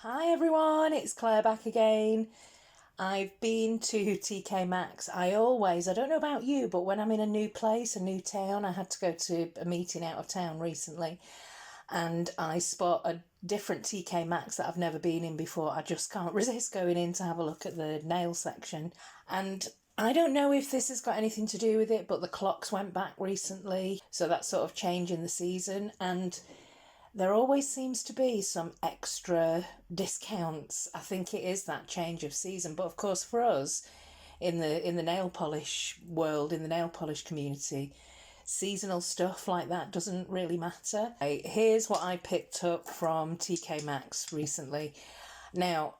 Hi everyone, it's Claire back again. I've been to TK Maxx. I don't know about you, but when I'm in a new place, a new town, I had to go to a meeting out of town recently and I spot a different TK Maxx that I've never been in before. I just can't resist going in to have a look at the nail section. And I don't know if this has got anything to do with it, but the clocks went back recently, so that's sort of changing the season. And there always seems to be some extra discounts. I think it is that change of season. But of course, for us in the nail polish world, in the nail polish community, seasonal stuff like that doesn't really matter. Here's what I picked up from TK Maxx recently. Now,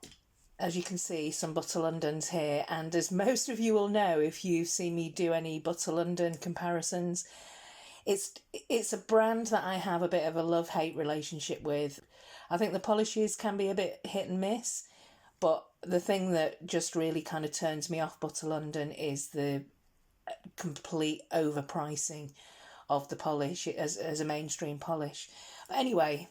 as you can see, some Butter Londons here, and as most of you will know if you've seen me do any Butter London comparisons, it's a brand that I have a bit of a love-hate relationship with. I think the polishes can be a bit hit and miss, but the thing that just really kind of turns me off Butter London is the complete overpricing of the polish as a mainstream polish. Anyway,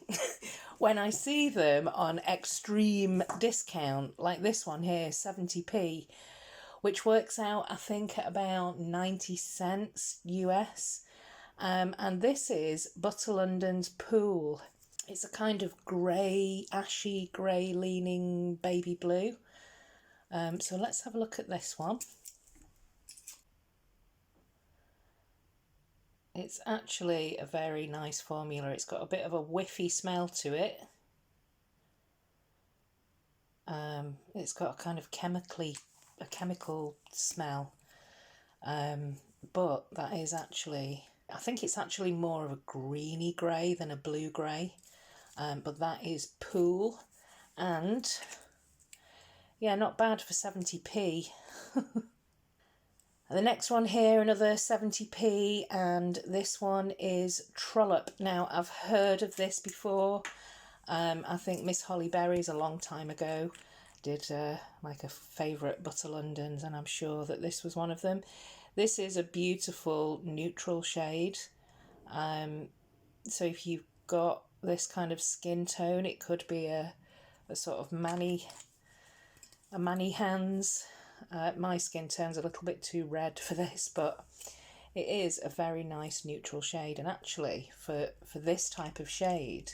when I see them on extreme discount, like this one here, 70p, which works out, I think, at about 90 cents US. And this is Butter London's Pool. It's a kind of grey, ashy grey leaning baby blue. So let's have a look at this one. It's actually a very nice formula. It's got a bit of a whiffy smell to it. It's got a kind of chemical smell. But that is actually, I think it's actually more of a greeny grey than a blue grey. But that is Pool. And yeah, not bad for 70p. The next one here, another 70p, and this one is Trollope. Now, I've heard of this before. I think Miss Holly Berries a long time ago did like a favourite Butter Londons, and I'm sure that this was one of them. This is a beautiful neutral shade. So if you've got this kind of skin tone, it could be a sort of manny hands. My skin tone's a little bit too red for this, but it is a very nice neutral shade. And actually, for this type of shade,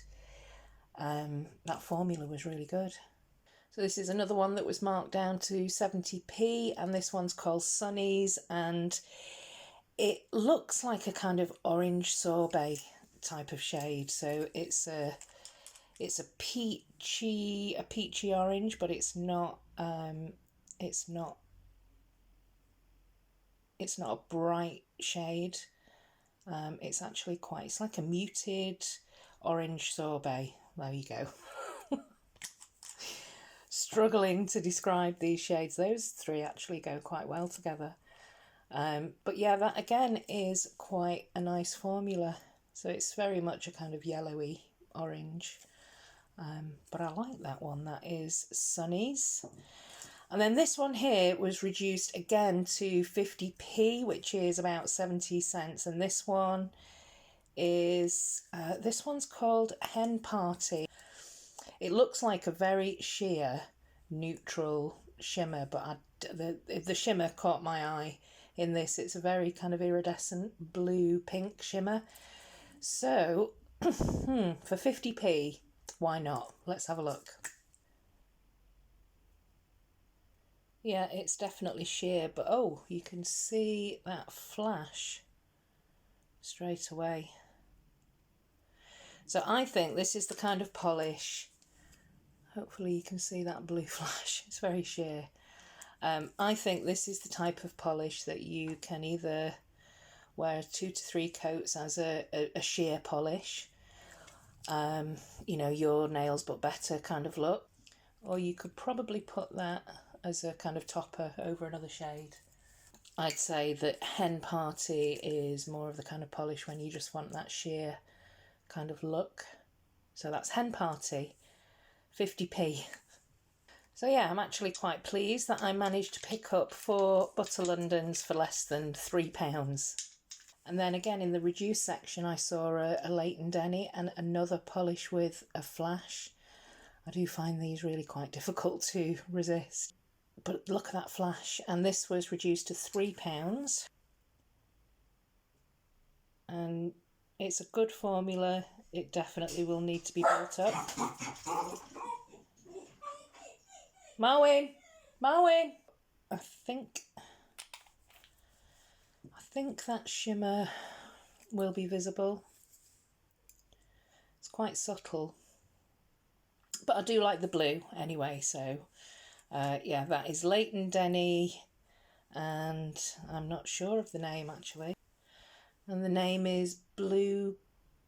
that formula was really good. So this is another one that was marked down to 70p, and this one's called Sunnies, and it looks like a kind of orange sorbet type of shade. So it's a peachy orange, but it's not a bright shade. It's like a muted orange sorbet. There you go. Struggling to describe these shades. Those three actually go quite well together. But yeah, that again is quite a nice formula. So it's very much a kind of yellowy orange. But I like that one. That is Sunnies. And then this one here was reduced again to 50p, which is about 70 cents. And this one is, this one's called Hen Party. It looks like a very sheer neutral shimmer, but the shimmer caught my eye in this. It's a very kind of iridescent blue-pink shimmer. So, for 50p, why not? Let's have a look. Yeah, it's definitely sheer, but oh, you can see that flash straight away. So I think this is the kind of polish, hopefully you can see that blue flash, it's very sheer. I think this is the type of polish that you can either wear 2 to 3 coats as a sheer polish, your nails but better kind of look, or you could probably put that as a kind of topper over another shade. I'd say that Hen Party is more of the kind of polish when you just want that sheer kind of look. So that's Hen Party, 50p. So yeah, I'm actually quite pleased that I managed to pick up 4 Butter Londons for less than £3. And then again in the reduced section I saw a Leighton Denny and another polish with a flash. I do find these really quite difficult to resist. But look at that flash. And this was reduced to £3. And it's a good formula. It definitely will need to be built up. Marwin! Marwin! I think that shimmer will be visible. It's quite subtle. But I do like the blue anyway, so yeah, that is Leighton Denny, and I'm not sure of the name actually. And the name is Blue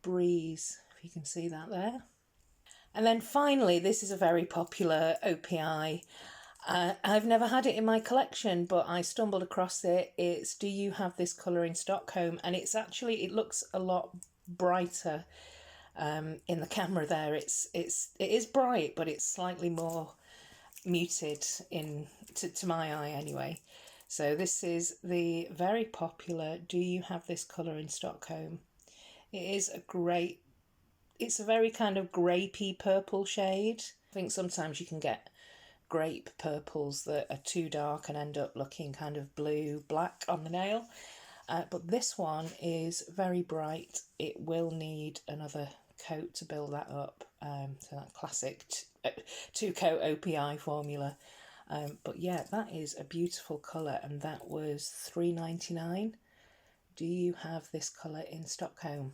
Breeze, if you can see that there. And then finally, this is a very popular OPI. I've never had it in my collection, but I stumbled across it. It's Do You Have This Colour in Stockholm? And it's actually, it looks a lot brighter in the camera there. It is bright, but it's slightly more muted to my eye anyway. So this is the very popular Do You Have This Colour in Stockholm? It is it's a very kind of grapey purple shade. I think sometimes you can get grape purples that are too dark and end up looking kind of blue-black on the nail. But this one is very bright. It will need another coat to build that up. So that classic two-coat OPI formula. But yeah, that is a beautiful colour, and that was £3.99. Do You Have This Colour in Stockholm?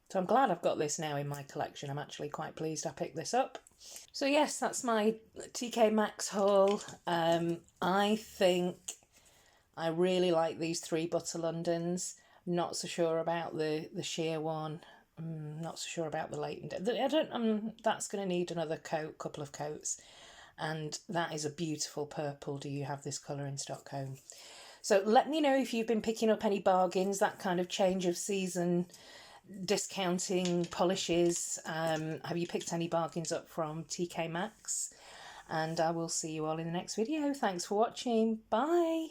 So I'm glad I've got this now in my collection. I'm actually quite pleased I picked this up. So yes, that's my TK Maxx haul. I think I really like these 3 Butter Londons. Not so sure about the sheer one. Not so sure about the Leighton. That's going to need another couple of coats. And that is a beautiful purple. Do You Have This Colour in Stockholm? So let me know if you've been picking up any bargains, that kind of change of season discounting polishes. Have you picked any bargains up from TK Maxx? And I will see you all in the next video. Thanks for watching. Bye.